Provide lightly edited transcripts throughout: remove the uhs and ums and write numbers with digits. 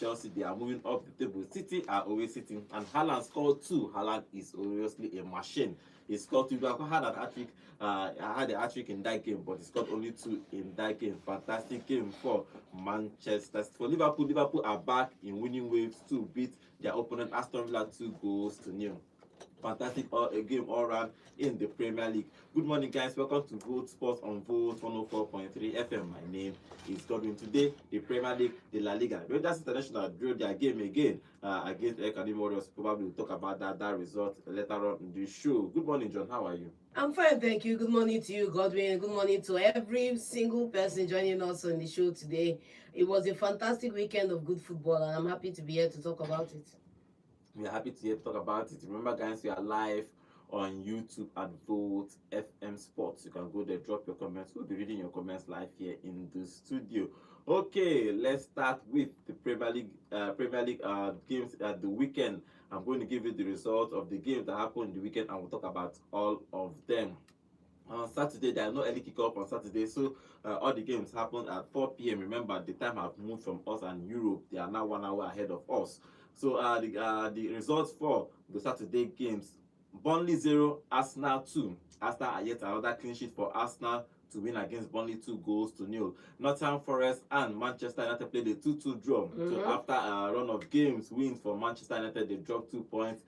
Chelsea, they are moving up the table. City are always sitting, and Haaland scored 2. Haaland is obviously a machine. He scored 2. Lukaku had an hat-trick. Had a hat-trick in that game, but he scored only 2 in that game. Fantastic game for Manchester. For Liverpool, Liverpool are back in winning waves to beat their opponent Aston Villa 2-0. Fantastic a game all round in the Premier League. Good morning, guys. Welcome to Vote Sports on Vote 104.3 FM. My name is Godwin. Today, the Premier League, the La Liga. Rangers International drew their game again against ELCHE Warriors. Probably we'll talk about that result later on in the show. Good morning, John. How are you? I'm fine, thank you. Good morning to you, Godwin. Good morning to every single person joining us on the show today. It was a fantastic weekend of good football, and I'm happy to be here to talk about it. We are happy to talk about it. Remember, guys, we are live on YouTube at Vote FM Sports. You can go there, drop your comments. We'll be reading your comments live here in the studio. Okay, let's start with the Premier League games at the weekend. I'm going to give you the results of the games that happened in the weekend, and we'll talk about all of them. On Saturday, there are no early kickoff on Saturday, so all the games happen at 4 p.m. Remember, the time have moved from us and Europe. They are now 1 hour ahead of us. So the results for the Saturday games: Burnley 0, Arsenal 2. Arsenal are yet another clean sheet for Arsenal to win against Burnley 2-0. Nottingham Forest and Manchester United played a 2-2 draw. So after a run of games wins for Manchester United, they dropped 2 points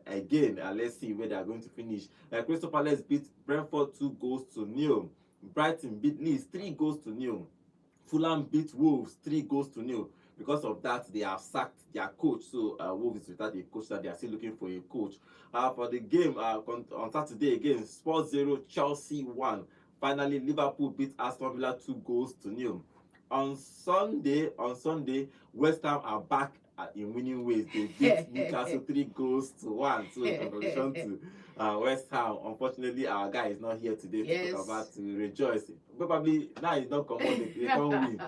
again. Let's see where they are going to finish. Crystal Palace beat Brentford 2-0. Brighton beat Leeds 3-0. Fulham beat Wolves 3-0. Because of that, they have sacked their coach. So Wolves is without a coach, that they are still looking for a coach. For the game on Saturday again, Spurs 0, Chelsea 1. Finally, Liverpool beat Aston Villa 2-0. On Sunday, West Ham are back in winning ways. They beat Newcastle 3-1. So congratulations to West Ham. Unfortunately, our guy is not here today to talk about, to rejoice. Probably now he's not come on. They can't win.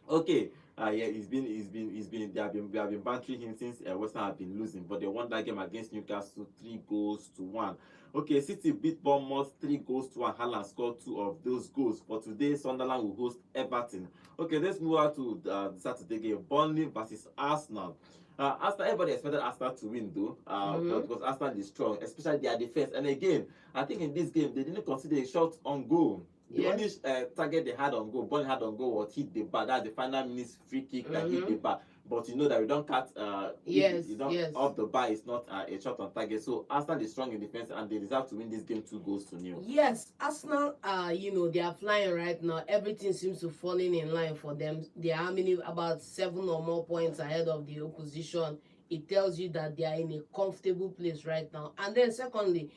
Okay. Yeah, they have been bantering him since West Ham have been losing, but they won that game against Newcastle 3-1. Okay, City beat Bournemouth 3-1. Haaland scored 2 of those goals. For today, Sunderland will host Everton. Okay, let's move on to the Saturday game: Burnley versus Arsenal. Arsenal, everybody expected Arsenal to win though, but because Arsenal is strong, especially their defense. And again, I think in this game they didn't consider a shot on goal. The only target they had on goal, Burnley had on goal, was hit the bar. That's the final minutes free kick that hit the bar. But you know that we don't cut. Off the bar is not a shot on target. So Arsenal is strong in defense, and they deserve to win this game 2-0. Yes, Arsenal they are flying right now. Everything seems to falling in line for them. They are about 7 or more points ahead of the opposition. It tells you that they are in a comfortable place right now. And then secondly,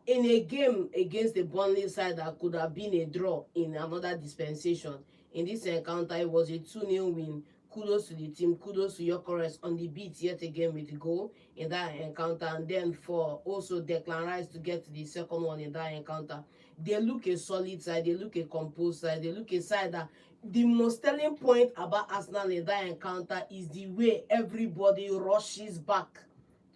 in a game against the Burnley side that could have been a draw in another dispensation, in this encounter, it was a 2-0 win. Kudos to the team. Kudos to Gyökeres on the beat yet again with the goal in that encounter. And then for also Declan Rice to get to the second one in that encounter. They look a solid side. They look a composed side. They look a side that the most telling point about Arsenal in that encounter is the way everybody rushes back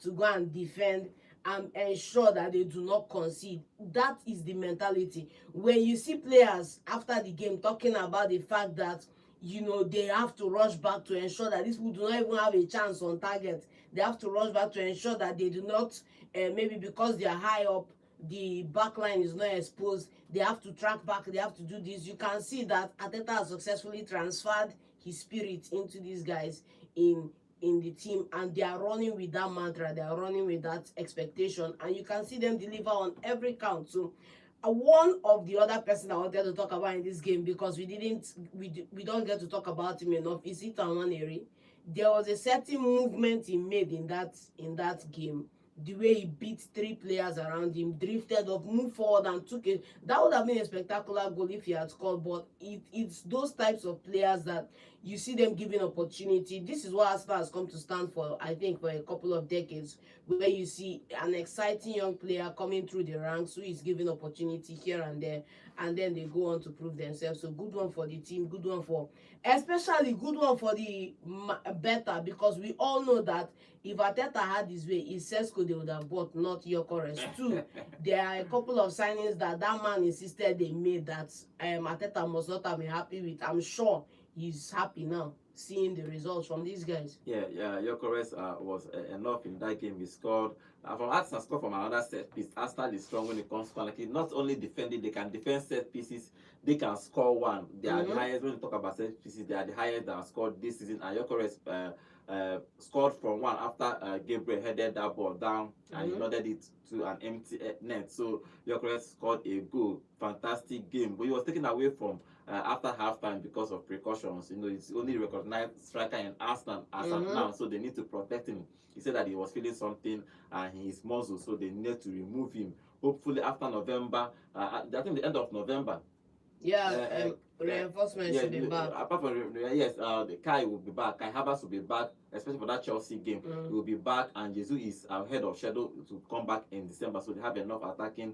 to go and defend and ensure that they do not concede. That is the mentality. When you see players after the game talking about the fact that they have to rush back to ensure that these people do not even have a chance on target. They have to rush back to ensure that they do not, maybe because they are high up, the back line is not exposed, they have to track back, they have to do this. You can see that Arteta has successfully transferred his spirit into these guys in the team, and they are running with that mantra, they are running with that expectation, and you can see them deliver on every count. So one of the other person I wanted to talk about in this game, because we don't get to talk about him enough, is Ethan Nwaneri. There was a certain movement he made in that game. The way he beat 3 players around him, drifted up, moved forward, and took it. That would have been a spectacular goal if he had scored. But it's those types of players that you see them giving opportunity. This is what Arsenal has come to stand for, I think, for a couple of decades, where you see an exciting young player coming through the ranks who is given opportunity here and there, and then they go on to prove themselves. So good one for the team, good one for, especially good one for the better, because we all know that if Arteta had his way, it's Sesko they would have bought, not Gyökeres too. There are a couple of signings that man insisted they made that Arteta must not have been happy with. I'm sure he's happy now. seeing the results from these guys. Yeah, your correct was enough in that game. He scored from Arsenal, scored from another set piece. Arsenal is strong when it comes to like not only defending, they can defend set pieces, they can score one. They are the highest when you talk about set pieces. They are the highest that have scored this season. And your correct scored from one after Gabriel headed that ball down and he nodded it to an empty net. So your correct scored a goal. Fantastic game, but he was taken away from after halftime because of precautions. You know, it's only recognized striker in Arsenal as of now, so they need to protect him. He said that he was feeling something in his muscle, so they need to remove him. Hopefully, after November, I think the end of November. Reinforcement should be back. Apart from the Kai will be back. Kai Havertz will be back, especially for that Chelsea game. He will be back, and Jesus is ahead of schedule to come back in December, so they have enough attacking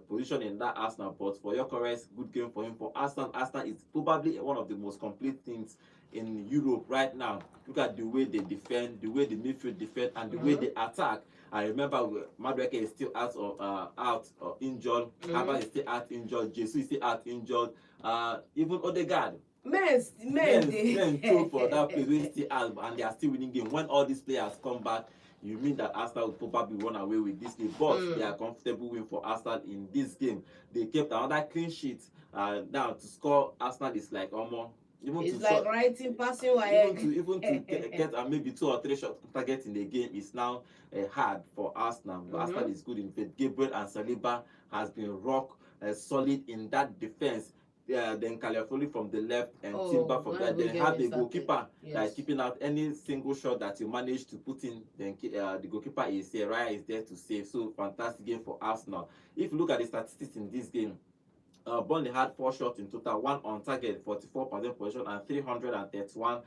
position in that Arsenal. But for Gyökeres, good game for him. For Arsenal, Arsenal is probably one of the most complete teams in Europe right now. Look at the way they defend, the way the midfield defend, and the way they attack. I remember Madueke is still out injured. Havertz is still out injured. Jesus is still out injured. Even Odegaard. Men told for that place we still out, and they are still winning game. When all these players come back, you mean that Arsenal will probably run away with this game, but they are comfortable win for Arsenal in this game. They kept another clean sheet. Now to score Arsenal is like almost. It's like writing, passing, even to get maybe 2 or 3 shot targets in the game is now hard for Arsenal. Arsenal is good in faith. Gabriel and Saliba has been rock solid in that defense. Then Caliafoli from the left and Timber from that. Then have the goalkeeper that is keeping out any single shot that you manage to put in. Then the goalkeeper is here. Raya is there to save. So fantastic game for Arsenal. If you look at the statistics in this game, Burnley had 4 shots in total, 1 on target, 44% possession, and 331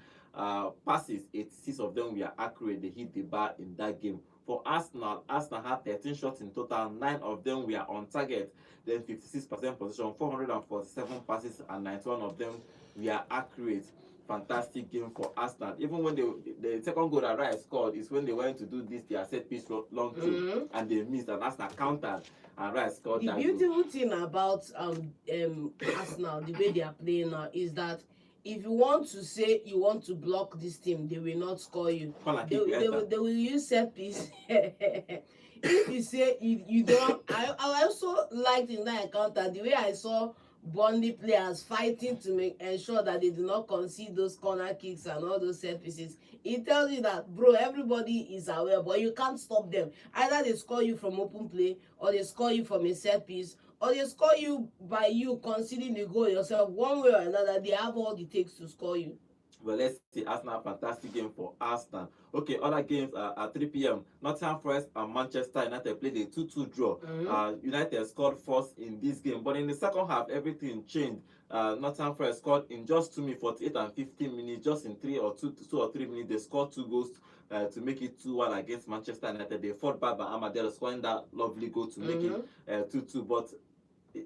passes. 86 of them were accurate. They hit the bar in that game. For Arsenal, Arsenal had 13 shots in total, 9 of them were on target, then 56% possession, 447 passes, and 91 of them were accurate. Fantastic game for Arsenal. Even when the second goal that Rice scored is when they went to do this their set piece long through and they missed, and Arsenal countered and Rice scored that goal. The beautiful thing about Arsenal, the way they are playing now, is that if you want to say you want to block this team, they will not score you. They will use set piece. If you say you don't, I also liked in that encounter the way I saw Burnley players fighting to ensure that they do not concede those corner kicks and all those set pieces. It tells you that, bro, everybody is aware, but you can't stop them. Either they score you from open play, or they score you from a set piece, or they score you by you conceding the goal yourself. One way or another, they have all it takes to score you. Well, let's see. Arsenal, fantastic game for Arsenal. Okay, other games at 3 p.m. Nottingham Forest and Manchester United played a 2-2 draw. United scored first in this game, but in the second half, everything changed. Nottingham Forest scored in just 2 minutes, 48 and 15 minutes, just in 2 or 3 minutes. They scored 2 goals to make it 2-1 against Manchester United. They fought back by Amadeo scoring that lovely goal to make it 2-2. But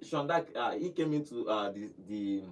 Shondak, he came into the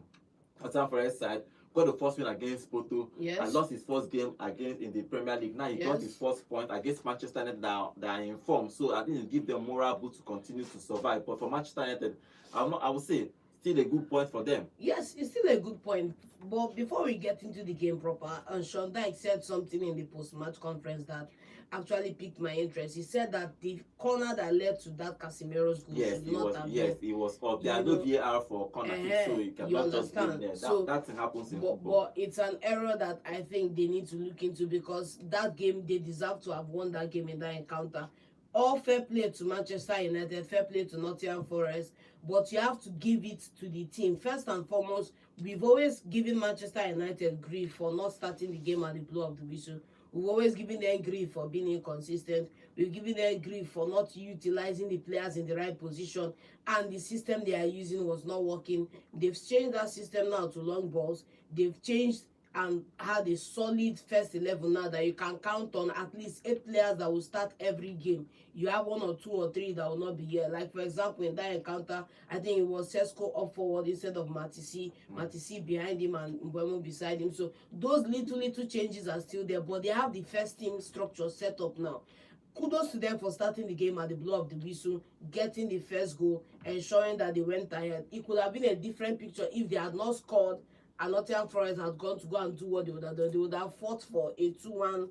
Nottingham Forest side, got the first win against Porto, and lost his first game against in the Premier League. Now he got his first point against Manchester United that are in form. So I think it gives them moral boost to continue to survive. But for Manchester United, I would say still a good point for them. Yes, it's still a good point. But before we get into the game proper, Sean Dyche said something in the post-match conference that actually piqued my interest. He said that the corner that led to that Casemiro's goal should not have been. It was up. There are no VAR for corner kicks, so you cannot just blame them. That thing happens in football. But it's an error that I think they need to look into, because that game, they deserve to have won that game in that encounter. All fair play to Manchester United, fair play to Nottingham Forest, but you have to give it to the team. First and foremost, we've always given Manchester United grief for not starting the game at the blow of the whistle. We've always given them grief for being inconsistent. We've given them grief for not utilizing the players in the right position, and the system they are using was not working. They've changed that system now to long balls. They've changed and had a solid first 11 now that you can count on at least 8 players that will start every game. You have 1 or 2 or 3 that will not be here. Like, for example, in that encounter, I think it was Sesko up forward instead of Matisi. Matisi behind him and Mbeumo beside him. So those little changes are still there, but they have the first team structure set up now. Kudos to them for starting the game at the blow of the whistle, getting the first goal, ensuring that they went ahead. It could have been a different picture if they had not scored and Nottingham Forest had gone to go and do what they would have done, they would have fought for a 2-1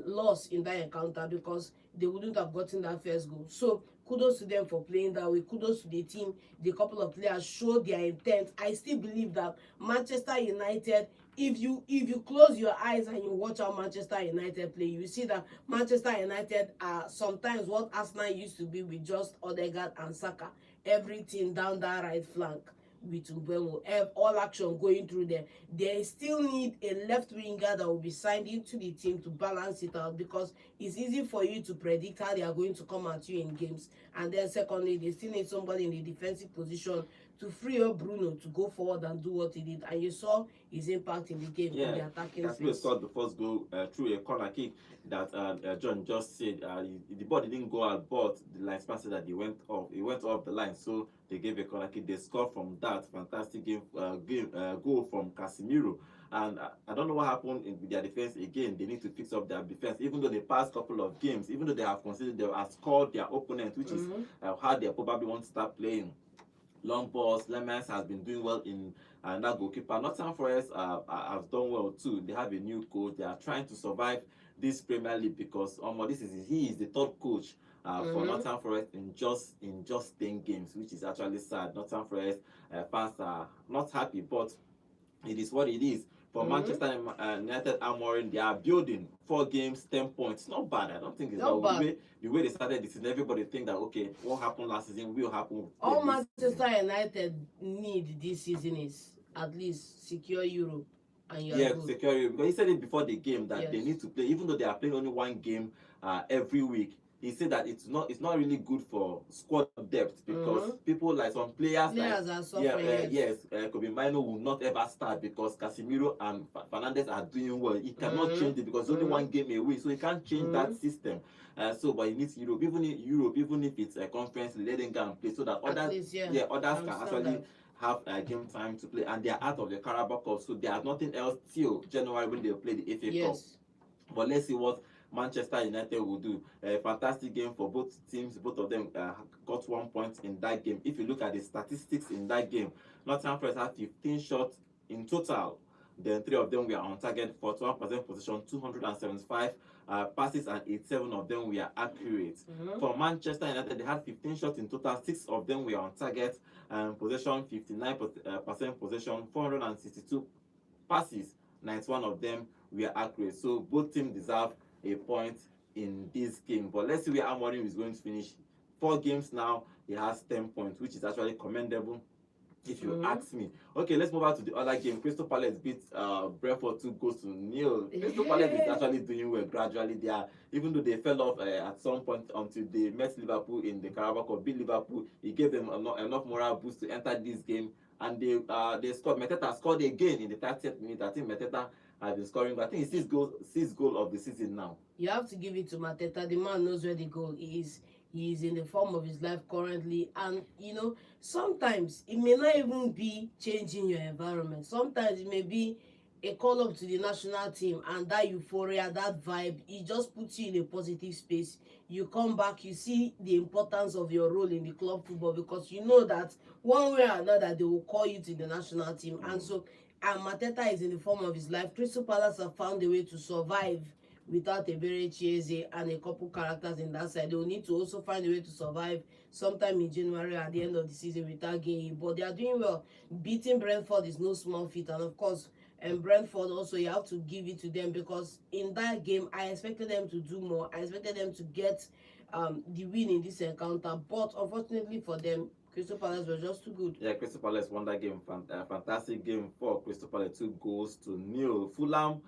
loss in that encounter, because they wouldn't have gotten that first goal. So kudos to them for playing that way. Kudos to the team. The couple of players showed their intent. I still believe that Manchester United, if you close your eyes and you watch how Manchester United play, you see that Manchester United are sometimes what Arsenal used to be with just Odegaard and Saka. Everything down that right flank with Mbeumo, all action going through there. They still need a left winger that will be signed into the team to balance it out, because it's easy for you to predict how they are going to come at you in games. And then secondly, they still need somebody in the defensive position to free up Bruno to go forward and do what he did. And you saw his impact in the game in the attacking Casemiro space. scored the first goal through a corner kick that John just said. The ball didn't go out, but the linesman said that he went off. He went off the line, so they gave a corner kick. They scored from that. Fantastic goal from Casemiro. And I don't know what happened with their defense. Again, they need to fix up their defense. Even though the past couple of games, even though they have considered, they have scored their opponent, which is how they probably want to start playing. Long balls. Lemens has been doing well in that goalkeeper. Nottingham Forest have done well too. They have a new coach. They are trying to survive this Premier League because he is the third coach for Nottingham Forest in just 10 games, which is actually sad. Nottingham Forest fans are not happy, but it is what it is. For Manchester United, Amorim, they are building 4 games, 10 points. Not bad. I don't think it's not bad. The way they started this season, everybody think that, okay, what happened last season will happen. All Manchester United need this season is at least secure Europe. And good. Secure Europe. Because he said it before the game that they need to play, even though they are playing only 1 game every week. He said that it's not really good for squad depth because people like some players are suffering. Kobe Mino will not ever start because Casemiro and Fernandes are doing well. He cannot change it because only 1 game away, so he can't change that system. But he needs Europe. Even if it's a conference, let them go and play so that others can actually have game time to play. And they are out of the Carabao Cup, so there are nothing else till January when they play the FA Cup. But let's see what Manchester United will do. A fantastic game for both teams. Both of them got 1 point in that game. If you look at the statistics in that game, Nottingham Forest had 15 shots in total. Then 3 of them were on target, 41% possession, 275 passes, and 87 of them were accurate. For Manchester United, they had 15 shots in total. 6 of them were on target, possession 59% possession, 462 passes, 91 of them were accurate. So both teams deserve a point in this game. But let's see where Amorim is going to finish. 4 games now, he has 10 points, which is actually commendable if you ask me. Okay, let's move on to the other game. Crystal Palace beat Brentford 2-0. Crystal Palace is actually doing well gradually. They are, even though they fell off at some point until they met Liverpool in the Carabao Cup, beat Liverpool. It gave them enough moral boost to enter this game, and they scored. Mateta scored again in the 30th minute. I think Mateta has been scoring. I think it's 6th goal of the season now. You have to give it to Mateta. The man knows where the goal is. He is in the form of his life currently, and sometimes it may not even be changing your environment. Sometimes it may be a call up to the national team, and that euphoria, that vibe, it just puts you in a positive space. You come back, you see the importance of your role in the club football, because you know that one way or another they will call you to the national team. And so, and Mateta is in the form of his life. Crystal Palace have found a way to survive without a very Chieze and a couple characters in that side. They will need to also find a way to survive sometime in January at the end of the season without Gay. But they are doing well. Beating Brentford is no small feat, and of course, Brentford also, you have to give it to them, because in that game I expected them to do more. I expected them to get the win in this encounter, but unfortunately for them, Crystal Palace was just too good. Yeah, Crystal Palace won that game. Fantastic game for Crystal Palace. 2-0. Fulham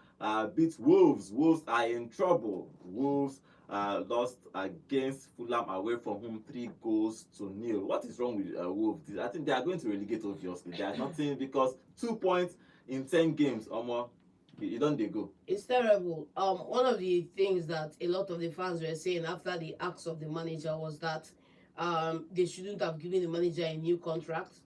beat Wolves. Wolves are in trouble. Wolves lost against Fulham away from home 3-0. What is wrong with Wolves? I think they are going to relegate, obviously. They are nothing, because 2 points in 10 games or more. You don't they go. It's terrible. One of the things that a lot of the fans were saying after the acts of the manager was that they shouldn't have given the manager a new contract,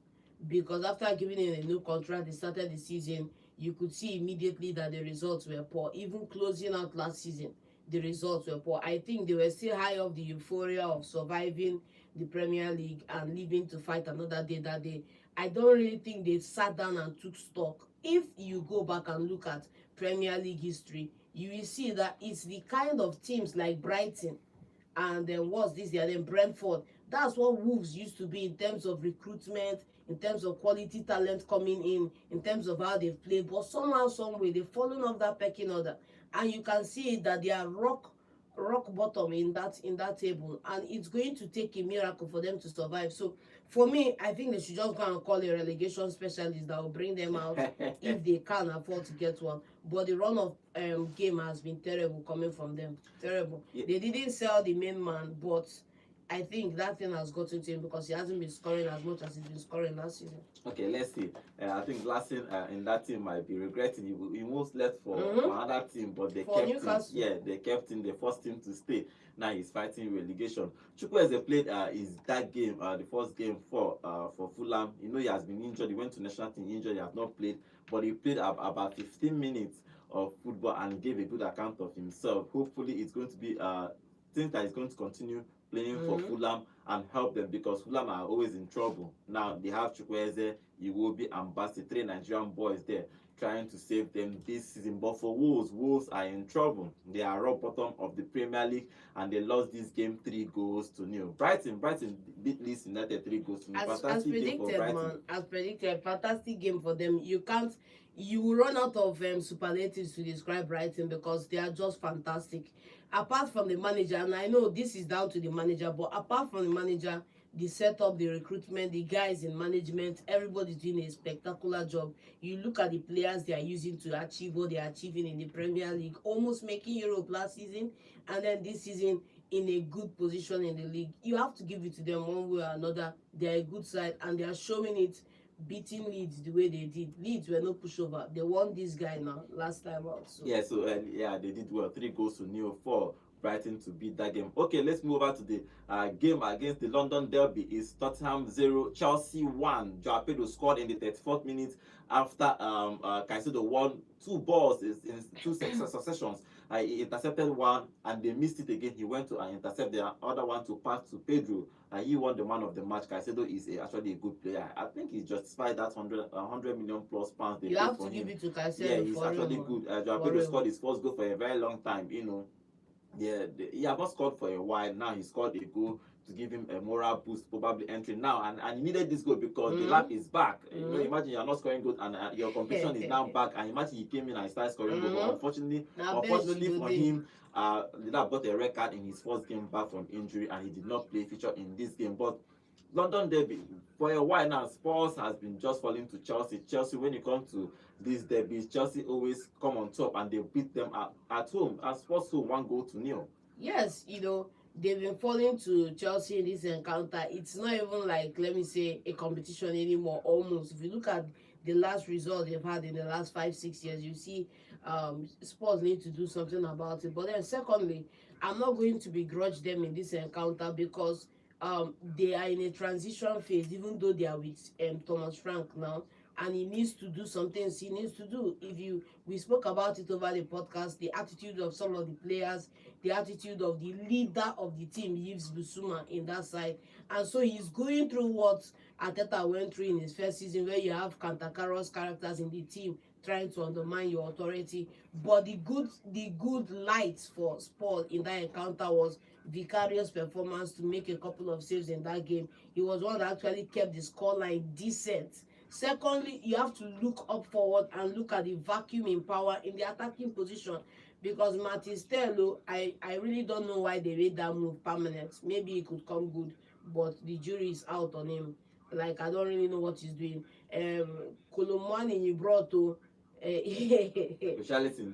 because after giving him a new contract, they started the season, you could see immediately that the results were poor. Even closing out last season, the results were poor. I think they were still high off the euphoria of surviving the Premier League and leaving to fight another day that day. I don't really think they sat down and took stock if you go back and look at Premier League history, you will see that it's the kind of teams like Brighton and then what's this there, then Brentford. That's what Wolves used to be in terms of recruitment, in terms of quality talent coming in terms of how they've played. But somehow, some way, they've fallen off that pecking order, and you can see that they are rock bottom in that table, and it's going to take a miracle for them to survive. So for me, I think they should just go and call a relegation specialist that will bring them out if they can afford to get one. But the run of game has been terrible coming from them. Terrible. Yeah. They didn't sell the main man, but I think that thing has gotten to him because he hasn't been scoring as much as he's been scoring last season. Okay, let's see. I think Lassen in that team might be regretting. He almost left for another team, but they For kept Newcastle. him. Yeah, they kept him. They forced him to stay. Now he's fighting relegation. Chukwueze played his that game, the first game for Fulham. You know, he has been injured. He went to national team injured. He has not played, but he played about 15 minutes of football and gave a good account of himself. Hopefully, it's going to be think that he's going to continue playing for Fulham and help them, because Fulham are always in trouble. Now they have Chukwueze, Iwobi, and Basi, 3 Nigerian boys there trying to save them this season. But for Wolves are in trouble. They are rock bottom of the Premier League, and they lost this game 3-0. Brighton beat Leeds United 3-0. As predicted, man. As predicted, fantastic game for them. You will run out of superlatives to describe Brighton because they are just fantastic. Apart from the manager, and I know this is down to the manager, but apart from the manager, the setup, the recruitment, the guys in management, everybody's doing a spectacular job. You look at the players they are using to achieve what they are achieving in the Premier League, almost making Europe last season, and then this season in a good position in the league. You have to give it to them one way or another. They are a good side, and they are showing it, beating Leeds the way they did. Leeds were no pushover. They won this guy now last time out. So. Yeah, so they did well. 3-0 for Brighton to beat that game. Okay, let's move over to the game against the London Derby. Is Tottenham 0, Chelsea 1. Joao Pedro scored in the 34th minute after Caicedo won 2 balls in 2 successions. He intercepted one and they missed it again. He went to intercept the other one to pass to Pedro. He won the man of the match. Caicedo is actually a good player. I think he justified that 100 million plus pounds they you paid have for to him. give it to Caicedo. Yeah, he's actually good. Joao Pedro scored his first goal for a very long time. You know, he has not scored for a while. Now he scored a goal to give him a moral boost, probably entering now, and he needed this goal because the lap is back. You know, imagine you're not scoring goals and your competition is now back, and imagine he came in and started scoring goals. But unfortunately for him, the lap got a red card in his first game back from injury, and he did not play feature in this game. But London Derby, for a while now, Spurs has been just falling to Chelsea. Chelsea, when it comes to these derbies, Chelsea always come on top and they beat them at home. And Spurs home 1-0. Yes, you know, they've been falling to Chelsea in this encounter. It's not even like, let me say, a competition anymore, almost. If you look at the last result they've had in the last 5-6 years, you see Spurs need to do something about it. But then secondly, I'm not going to begrudge them in this encounter because they are in a transition phase, even though they are with Thomas Frank now, and he needs to do some things he needs to do. We spoke about it over the podcast, the attitude of some of the players, the attitude of the leader of the team, Yves Bissouma, in that side. And so he's going through what Arteta went through in his first season, where you have cantankerous characters in the team trying to undermine your authority. But the good light for Spurs in that encounter was Vicarious' performance to make a couple of saves in that game. He was one that actually kept the scoreline decent. Secondly, you have to look up forward and look at the vacuum in power in the attacking position, because Martin Sterlo, I really don't know why they made that move permanent. Maybe it could come good, but the jury is out on him. Like, I don't really know what he's doing. Kolomani you brought to Richarlison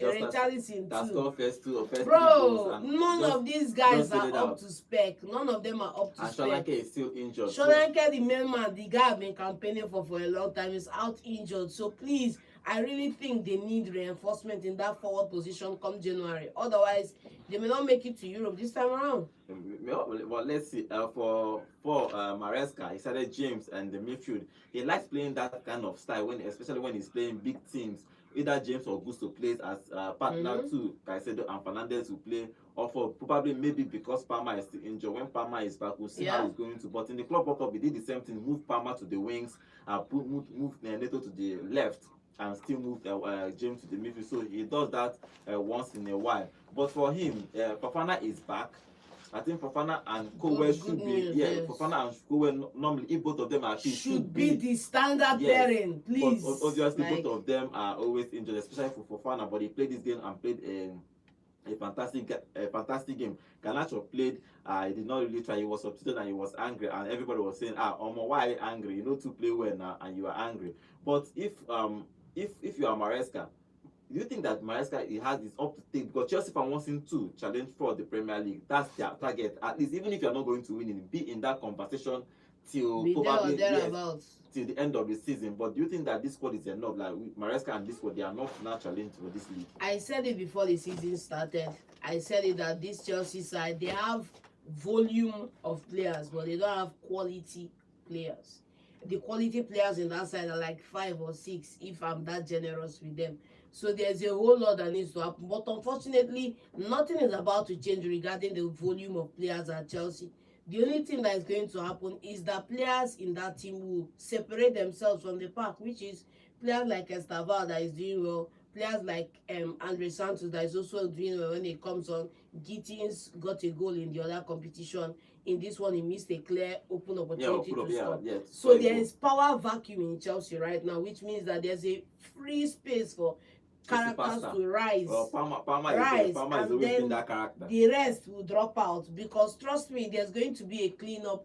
that scored first 3 Bro, goals. None of these guys are up to spec. None of them are up to spec. And Solanke is still injured. Solanke, the main man, the guy I've been campaigning for a long time, is out injured. So please, I really think they need reinforcement in that forward position come January. Otherwise, they may not make it to Europe this time around. Well, let's see. For Maresca, he started James and the midfield. He likes playing that kind of style, especially when he's playing big teams. Either James or Gusto plays as partner to Caicedo, and Fernandes will play or for probably maybe because Palmer is still injured. When Palmer is back, we'll see how he's going to. But in the Club World Cup, he did the same thing, move Palmer to the wings, move Neto to the left. and still move James to the midfield. So he does that once in a while. But for him, Fofana is back. I think Fofana and Kowe Good should be, news, yeah, yes. Fofana and Kowe normally, if both of them are fit, should be the standard yes. pairing, please. But obviously, Like, both of them are always injured, especially for Fofana. But he played this game and played a fantastic game. Garnacho played. He did not really try. He was substituted and he was angry, and everybody was saying, Omo, why are you angry? You know to play well now, and you are angry. But if you are Maresca, do you think that Maresca he has this up to take, because Chelsea fan wants him to challenge for the Premier League? That's their target. At least even if you are not going to win it, be in that conversation till be probably there or yes, thereabouts. till the end of the season. But do you think that this squad is enough? Like Maresca and this squad, they are not now challenge for this league. I said it before the season started. I said it that this Chelsea side, they have volume of players, but they don't have quality players. The quality players in that side are like 5 or 6, if I'm that generous with them. So there's a whole lot that needs to happen. But unfortunately, nothing is about to change regarding the volume of players at Chelsea. The only thing that is going to happen is that players in that team will separate themselves from the pack, which is players like Estaval that is doing well, players like Andre Santos that is also doing well when it comes on. Gittins got a goal in the other competition. In this one, he missed a clear open opportunity to score. Yeah, so there is power vacuum in Chelsea right now, which means that there's a free space for characters to rise. Well, Palmer rise, is always been that character. The rest will drop out, because trust me, there's going to be a cleanup.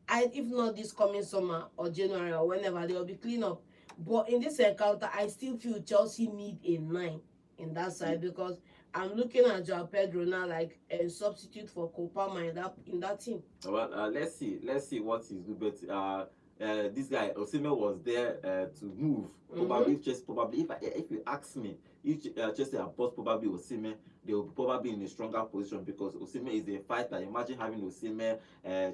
If not this coming summer or January or whenever, there will be cleanup. But in this encounter, I still feel Chelsea need a 9 in that side, because I'm looking at Joao Pedro now like a substitute for Cole Palmer in that team. Well, let's see what he's good. But this guy Osimhen was there to move. Probably if you ask me, if Chelsea have bought probably Osimhen, they will probably be in a stronger position, because Osimhen is a fighter. Imagine having Osimhen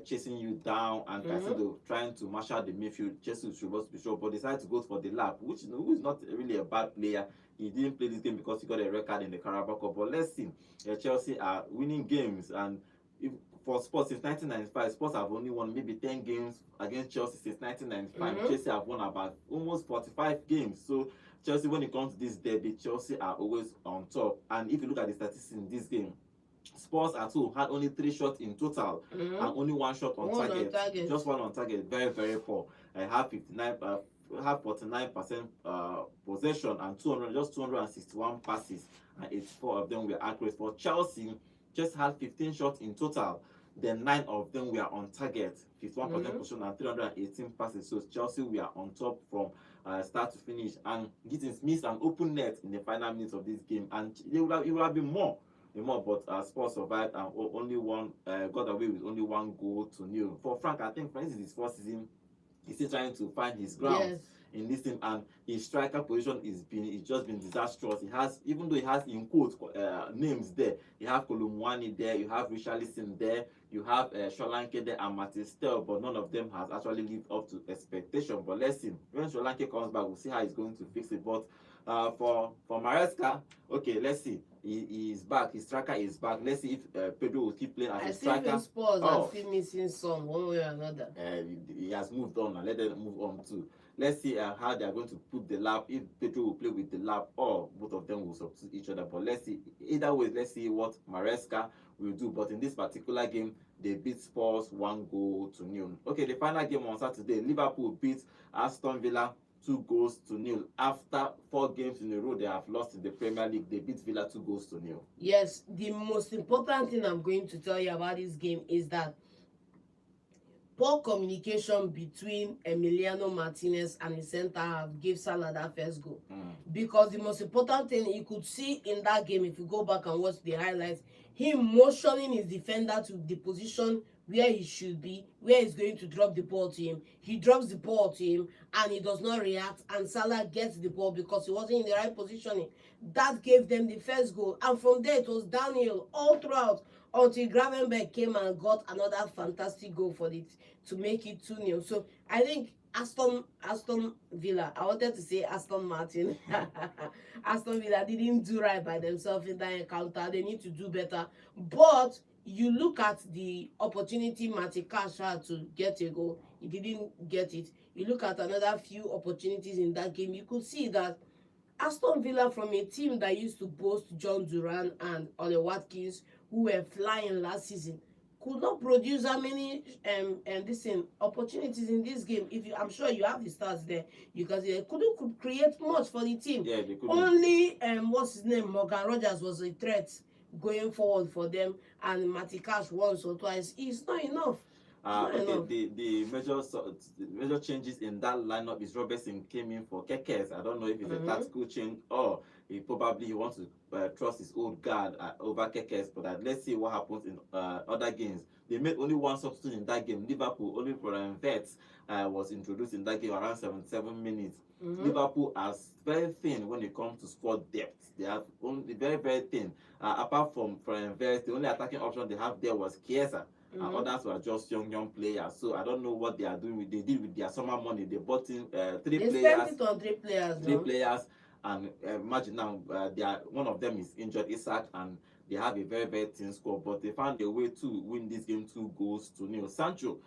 chasing you down and Caicedo trying to marshal the midfield. Chelsea should be sure, but decided to go for the lap, which who is not really a bad player. He didn't play this game because he got a red card in the Carabao Cup. But let's see, Chelsea are winning games, and for Spurs since 1995, Spurs have only won maybe 10 games against Chelsea since 1995. Chelsea have won about almost 45 games. So Chelsea, when it comes to this derby, Chelsea are always on top. And if you look at the statistics in this game, Spurs at home had only 3 shots in total and only 1 shot on target. Just 1 on target. Very, very poor. Have 49% possession and 261 passes, and 84 of them were accurate. For Chelsea, just had 15 shots in total, then 9 of them were on target, 51% possession and 318 passes. So Chelsea were on top from start to finish, and Gittins missed an open net in the final minutes of this game, and it would have been more, but Spurs survived and only got away with only 1 goal to nil. For Frank, I think this is his first season. He's still trying to find his ground in this team, and his striker position it's just been disastrous. He has, even though he has in quotes names there, you have Kolumwani there, you have Richarlison there, you have Solanke there and Matistel, but none of them has actually lived up to expectation. But let's see, when Solanke comes back, we'll see how he's going to fix it. But for Maresca, okay, let's see. He is back. His striker is back. Let's see if Pedro will keep playing as a striker. I still Spurs are still missing some one way or another. He has moved on, and let them move on too. Let's see how they are going to put the lap. If Pedro will play with the lap, or both of them will substitute each other. But let's see. Either way, let's see what Maresca will do. But in this particular game, they beat Spurs 1-0. Okay, the final game on Saturday, Liverpool beat Aston Villa 2-0. After 4 games in a row they have lost in the Premier League, they beat Villa 2-0. Yes, the most important thing I'm going to tell you about this game is that poor communication between Emiliano Martinez and his centre half gave Salah that first goal. Because the most important thing you could see in that game, if you go back and watch the highlights, him motioning his defender to the position where he should be, where he's going to drop the ball to him. He drops the ball to him and he does not react, and Salah gets the ball because he wasn't in the right positioning. That gave them the first goal, and from there it was downhill all throughout until Gravenberch came and got another fantastic goal for it to make it 2-0. So I think Aston Villa, I wanted to say Aston Martin. Aston Villa didn't do right by themselves in that encounter. They need to do better. But you look at the opportunity Matty Cash had to get a goal. He didn't get it. You look at another few opportunities in that game. You could see that Aston Villa, from a team that used to boast John Duran and Ole Watkins, who were flying last season, could not produce how many opportunities in this game. If you, I'm sure you have the stats there, because they couldn't could create much for the team. Yeah, they couldn't. Only what's his name, Morgan Rogers was a threat going forward for them, and Matty Cash once or twice. It's not enough. The major changes in that lineup is Robertson came in for Kekes. I don't know if it's a tactical change or he wants to trust his old guard over Kekes. But let's see what happens in other games. They made only one substitute in that game. Liverpool, only for Vets was introduced in that game around 77 minutes. Liverpool are very thin when it comes to squad depth. They have only very, very thin. Apart from Vets, the only attacking option they have there was Chiesa. Others were just young players. So I don't know what they are doing. They did with their summer money. They bought in three players. Spent it on three players. And imagine now, one of them is injured, Isaac, and they have a very, very thin squad. But they found a way to win this game 2-0. Sancho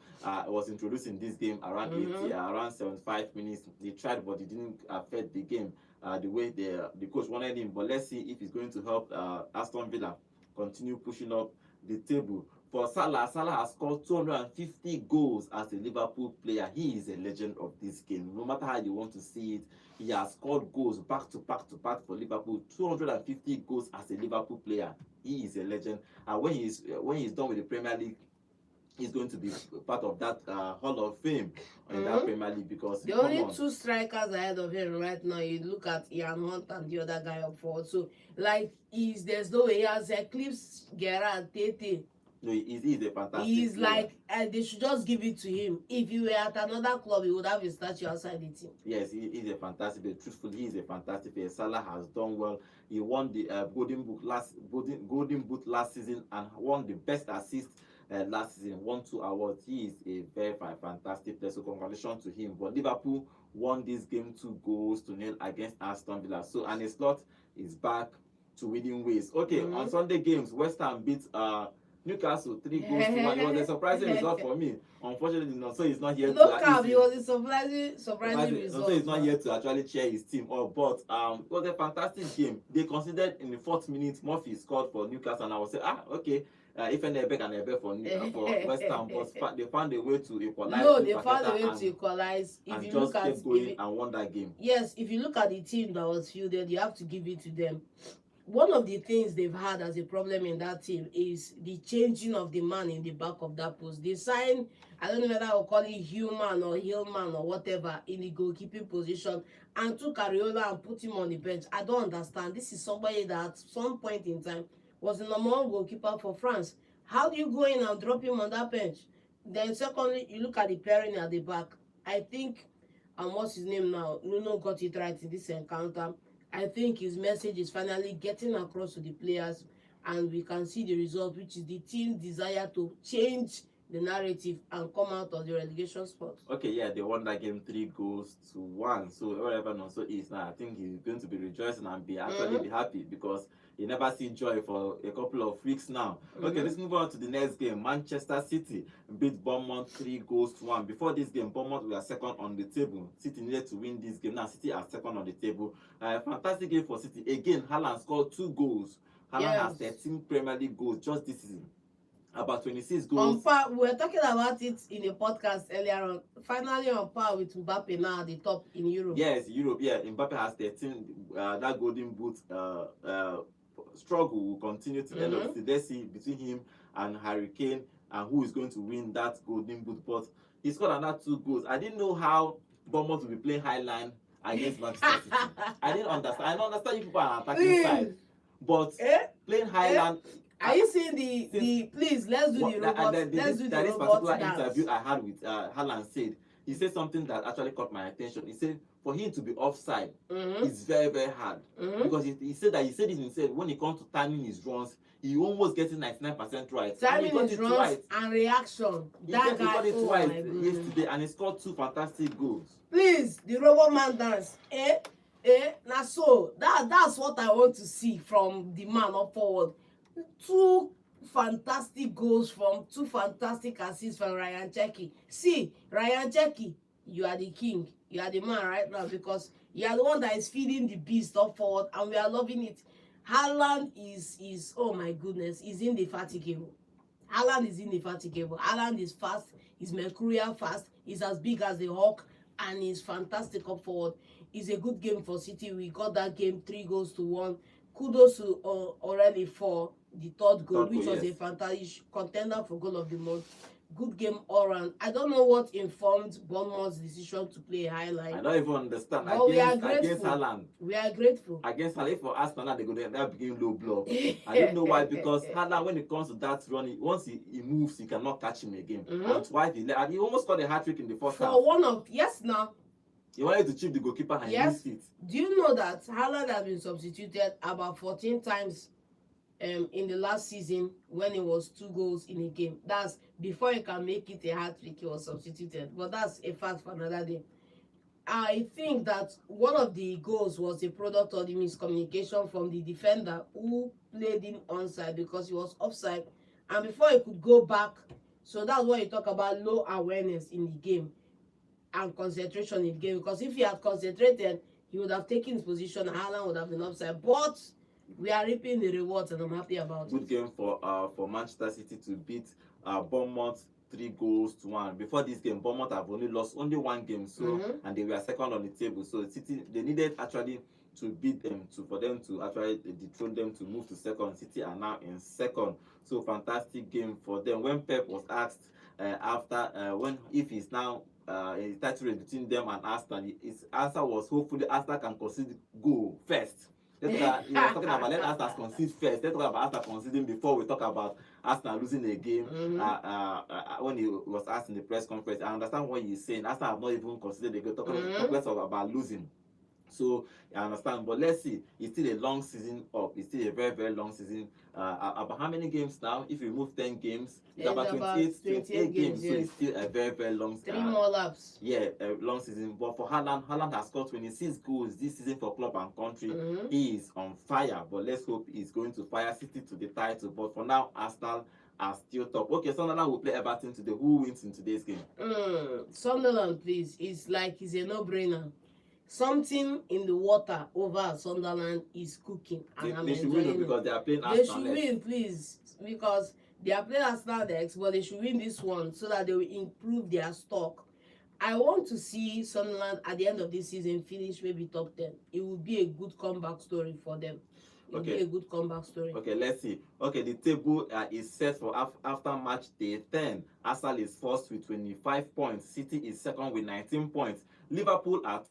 was introduced in this game around 75 minutes. They tried, but it didn't affect the game the way the coach wanted him. But let's see if he's going to help Aston Villa continue pushing up the table. For Salah has scored 250 goals as a Liverpool player. He is a legend of this game. No matter how you want to see it, he has scored goals back to back for Liverpool. 250 goals as a Liverpool player. He is a legend. And when he's done with the Premier League, he's going to be part of that Hall of Fame in that Premier League, because the only two strikers ahead of him right now, you look at Ian Hunt and the other guy up forward. So there's no way he has eclipsed Gerrard, Tete. No, he's a fantastic He's player. they should just give it to him. If you were at another club, he would have a statue outside the team. Yes, he's a fantastic player. Truthfully, he's a fantastic player. Salah has done well. He won the Golden Boot last season and won the best assist last season. Won 2 awards. He is a very fantastic player. So congratulations to him. But Liverpool won this game 2-0 against Aston Villa. So Arne Slot is back to winning ways. Okay, on Sunday games, West Ham beat Newcastle 3-1. It was a surprising result for me. Unfortunately, so he's not here it was a surprising result. So he's not here to actually cheer his team up. But it was a fantastic game. They considered in the 4th minute Murphy scored for Newcastle, and I was saying, okay, if Nebek and Nebek for West Ham, but they found a way to equalize. No, they found a way to equalize. If you look at going and won that game. Yes, if you look at the team that was fielded, you have to give it to them. One of the things they've had as a problem in that team is the changing of the man in the back of that post. They signed, I don't know whether I'll call it Human or Hillman or whatever, in the goalkeeping position, and took Areola and put him on the bench. I don't understand. This is somebody that at some point in time was the number 1 goalkeeper for France. How do you go in and drop him on that bench? Then secondly, you look at the pairing at the back. I think, what's his name now? Nuno got it right in this encounter. I think his message is finally getting across to the players, and we can see the result, which is the team's desire to change the narrative and come out of the relegation spot. Okay, yeah, they won that game 3-1. So whatever Nonso is now, I think he's going to be rejoicing and be happy, because he never see joy for a couple of weeks now. Okay, let's move on to the next game. Manchester City beat Bournemouth 3-1. Before this game, Bournemouth were second on the table. City needed to win this game. Now City are second on the table. Fantastic game for City. Again, Haaland scored 2 goals. Haaland has 13 Premier League goals just this season. About 26 goals. On par, we were talking about it in a podcast earlier on. Finally on par with Mbappe now at the top in Europe. Yes, Europe, yeah. Mbappe has 13. That golden boot struggle will continue to the end of the season. Let's see between him and Harry Kane and who is going to win that golden boot. But he scored another 2 goals. I didn't know how Bournemouth will be playing high line against Manchester City. I didn't understand. I don't understand you people are attacking side. But playing high line. Are you seeing the please, let's do the robot. Let's do the robot. This particular interview I had with Haaland said, he said something that actually caught my attention. He said for him to be offside is very, very hard. Because he said it himself. When it comes to timing his runs, he almost gets it 99% right. Timing his runs right. And reaction. That guy got it right yesterday, and he scored 2 fantastic goals. Please, the robot man dance. Now so that's what I want to see from the man up forward. 2 fantastic goals from 2 fantastic assists from Ryan Cherki. See, Ryan Cherki, you are the king. You are the man right now, because You are the one that is feeding the beast up forward, and we are loving it. Haaland is oh my goodness, is indefatigable. Haaland is indefatigable. Haaland is fast, he's mercurial fast, he's as big as the hawk, and he's fantastic up forward. It's a good game for City. We got that game 3-1. Kudos to O'Reilly for the third goal, which was a fantastic contender for goal of the month. Good game all round. I don't know what informed Bournemouth's decision to play a highlight. I don't even understand. But Against Haaland. We are grateful. Against Haaland, for ASTON, they go there, that begin low blow. I don't know why, because Haaland, when it comes to that run, once he moves, you cannot catch him again. And twice he almost got a hat trick in the first half. For one of now. He wanted to chip the goalkeeper and he missed it. Do you know that Haaland has been substituted about 14 times in the last season when it was 2 goals in a game? That's before he can make it a hat-trick, he was substituted. But that's a fact for another day. I think that one of the goals was a product of the miscommunication from the defender who played in onside because he was offside. And before he could go back, so that's why you talk about low awareness in the game and concentration in the game. Because if he had concentrated, he would have taken his position and Haaland would have been offside. But we are reaping the rewards and I'm happy about it. Good game for Manchester City to beat Bournemouth 3-1. Before this game, Bournemouth have only lost only 1 game, so and they were second on the table. So City, they needed actually to beat them for them to actually dethrone them to move to second. City are now in second. So fantastic game for them. When Pep was asked if he's now a title race between them and Aston, his answer was hopefully Aston can concede goal first. He was talking about let Aston concede first. Let's talk about Aston conceding before we talk about Aston losing a game. When he was asked in the press conference, I understand what he's saying. Aston have not even considered the game. Talking about losing. So I understand, but let's see. It's still a long season up. It's still a very, very long season. About how many games now? If you remove 10 games, it's about 28 games. Yes. So it's still a very, very long season. 3 more laps. Yeah, a long season. But for Haaland has scored 26 goals this season for club and country. He is on fire. But let's hope he's going to fire City to the title. But for now, Arsenal are still top. Okay, Sunderland will play Everton today. Who wins in today's game? Sunderland, please. It's a no-brainer. Something in the water over Sunderland is cooking, and they should win because they are playing Arsenal. They should win, please, because they are playing Arsenal next, but they should win this one so that they will improve their stock. I want to see Sunderland at the end of this season finish maybe top 10. It will be a good comeback story for them. It will be a good comeback story. Okay, let's see. Okay, the table is set for after match day 10. Arsenal is first with 25 points. City is second with 19 points. Liverpool are